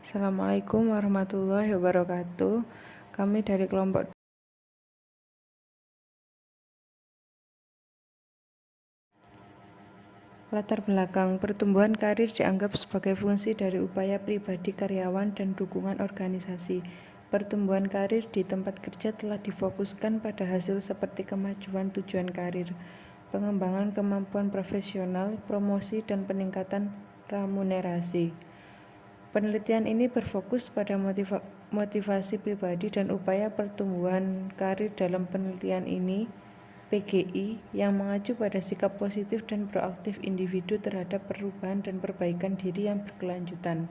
Assalamualaikum warahmatullahi wabarakatuh. Kami dari kelompok latar belakang pertumbuhan karir dianggap sebagai fungsi dari upaya pribadi karyawan dan dukungan organisasi. Pertumbuhan karir di tempat kerja telah difokuskan pada hasil seperti kemajuan tujuan karir, pengembangan kemampuan profesional, promosi, dan peningkatan remunerasi. Penelitian ini berfokus pada motivasi pribadi dan upaya pertumbuhan karir. Dalam penelitian ini, PGI yang mengacu pada sikap positif dan proaktif individu terhadap perubahan dan perbaikan diri yang berkelanjutan,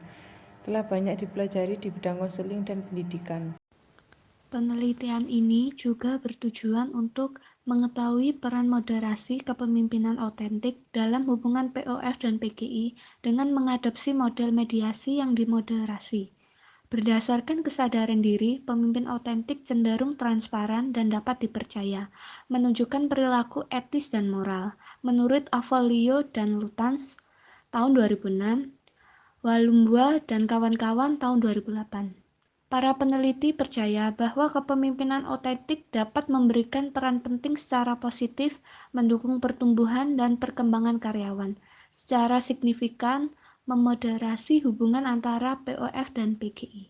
telah banyak dipelajari di bidang konseling dan pendidikan. Penelitian ini juga bertujuan untuk mengetahui peran moderasi kepemimpinan otentik dalam hubungan POF dan PGI dengan mengadopsi model mediasi yang dimoderasi. Berdasarkan kesadaran diri, pemimpin otentik cenderung transparan dan dapat dipercaya, menunjukkan perilaku etis dan moral. Menurut Avolio dan Lutans tahun 2006, Walumba dan kawan-kawan tahun 2008. Para peneliti percaya bahwa kepemimpinan otentik dapat memberikan peran penting secara positif mendukung pertumbuhan dan perkembangan karyawan, secara signifikan memoderasi hubungan antara POF dan PGI.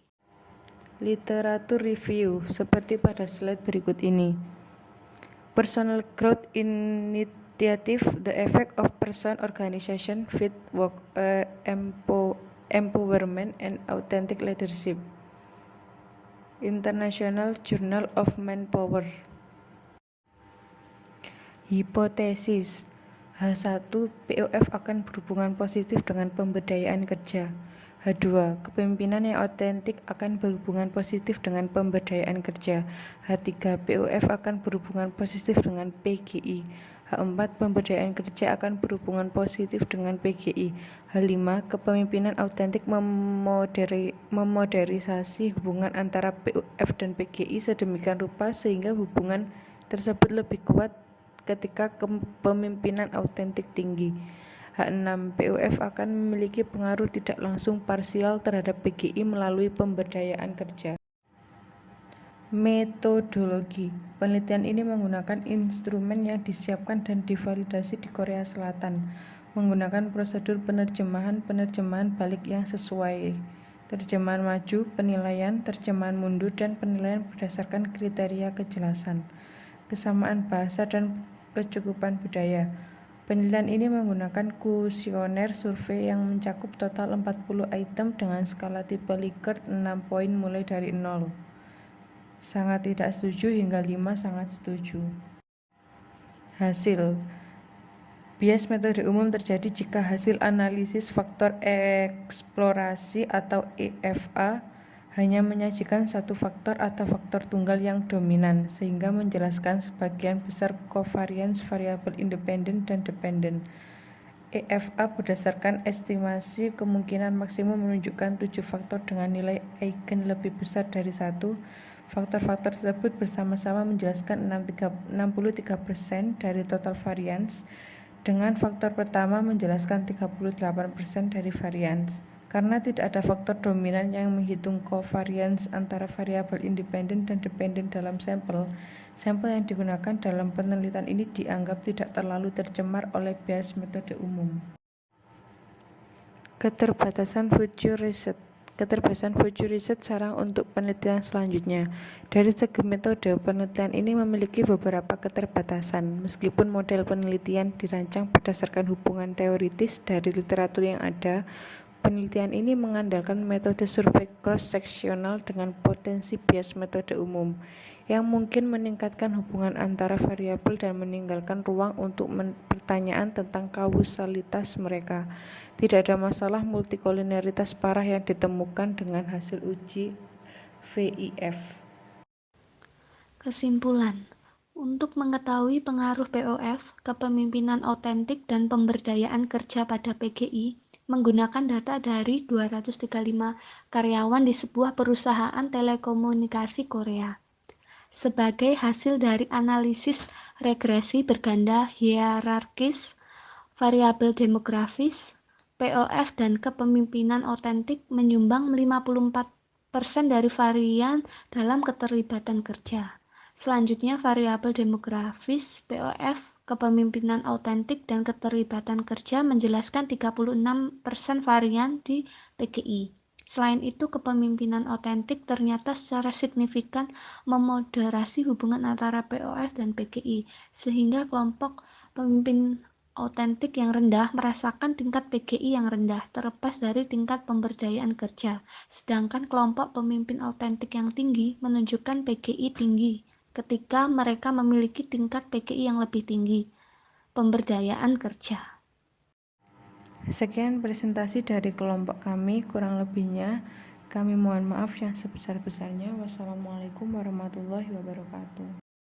Literatur review seperti pada slide berikut ini. Personal Growth Initiative, The Effect of Person, Organization, Fit, Work, Empowerment, and Authentic Leadership. International Journal of Manpower. Hipotesis H1, POF akan berhubungan positif dengan pemberdayaan kerja. H2, kepemimpinan yang otentik akan berhubungan positif dengan pemberdayaan kerja. H3, POF akan berhubungan positif dengan PGI. H4, pemberdayaan kerja akan berhubungan positif dengan PGI. H5, kepemimpinan autentik memoderisasi hubungan antara POF dan PGI sedemikian rupa sehingga hubungan tersebut lebih kuat ketika kepemimpinan autentik tinggi. H6, POF akan memiliki pengaruh tidak langsung parsial terhadap PGI melalui pemberdayaan kerja. Metodologi penelitian ini menggunakan instrumen yang disiapkan dan divalidasi di Korea Selatan, menggunakan prosedur penerjemahan balik yang sesuai, terjemahan maju, penilaian, terjemahan mundur, dan penilaian berdasarkan kriteria kejelasan, kesamaan bahasa, dan kecukupan budaya. Penilaian ini menggunakan kuesioner survei yang mencakup total 40 item dengan skala tipe Likert 6 poin mulai dari 0. Sangat tidak setuju hingga 5 sangat setuju. Hasil bias metode umum terjadi jika hasil analisis faktor eksplorasi atau EFA hanya menyajikan satu faktor atau faktor tunggal yang dominan, sehingga menjelaskan sebagian besar covariance variabel independen dan dependen. EFA berdasarkan estimasi kemungkinan maksimum menunjukkan 7 faktor dengan nilai eigen lebih besar dari 1. Faktor-faktor tersebut bersama-sama menjelaskan 63% dari total variance, dengan faktor pertama menjelaskan 38% dari variance. Karena tidak ada faktor dominan yang menghitung covariance antara variabel independen dan dependen dalam sampel yang digunakan dalam penelitian ini dianggap tidak terlalu tercemar oleh bias metode umum. Keterbatasan future research saran untuk penelitian selanjutnya. Dari segi metode, penelitian ini memiliki beberapa keterbatasan. Meskipun model penelitian dirancang berdasarkan hubungan teoritis dari literatur yang ada, penelitian ini mengandalkan metode survei cross-seksional dengan potensi bias metode umum, yang mungkin meningkatkan hubungan antara variabel dan meninggalkan ruang untuk pertanyaan tentang kausalitas mereka. Tidak ada masalah multikolinialitas parah yang ditemukan dengan hasil uji VIF. Kesimpulan, untuk mengetahui pengaruh POF, kepemimpinan otentik, dan pemberdayaan kerja pada PGI, menggunakan data dari 235 karyawan di sebuah perusahaan telekomunikasi Korea. Sebagai hasil dari analisis regresi berganda hierarkis, variabel demografis, POF dan kepemimpinan otentik menyumbang 54% dari varian dalam keterlibatan kerja. Selanjutnya, variabel demografis, POF, kepemimpinan otentik, dan keterlibatan kerja menjelaskan 36% varian di PGI. Selain itu, kepemimpinan otentik ternyata secara signifikan memoderasi hubungan antara POF dan PGI, sehingga kelompok pemimpin otentik yang rendah merasakan tingkat PGI yang rendah terlepas dari tingkat pemberdayaan kerja, sedangkan kelompok pemimpin otentik yang tinggi menunjukkan PGI tinggi ketika mereka memiliki tingkat PGI yang lebih tinggi, pemberdayaan kerja. Sekian presentasi dari kelompok kami, kurang lebihnya kami mohon maaf yang sebesar-besarnya. Wassalamualaikum warahmatullahi wabarakatuh.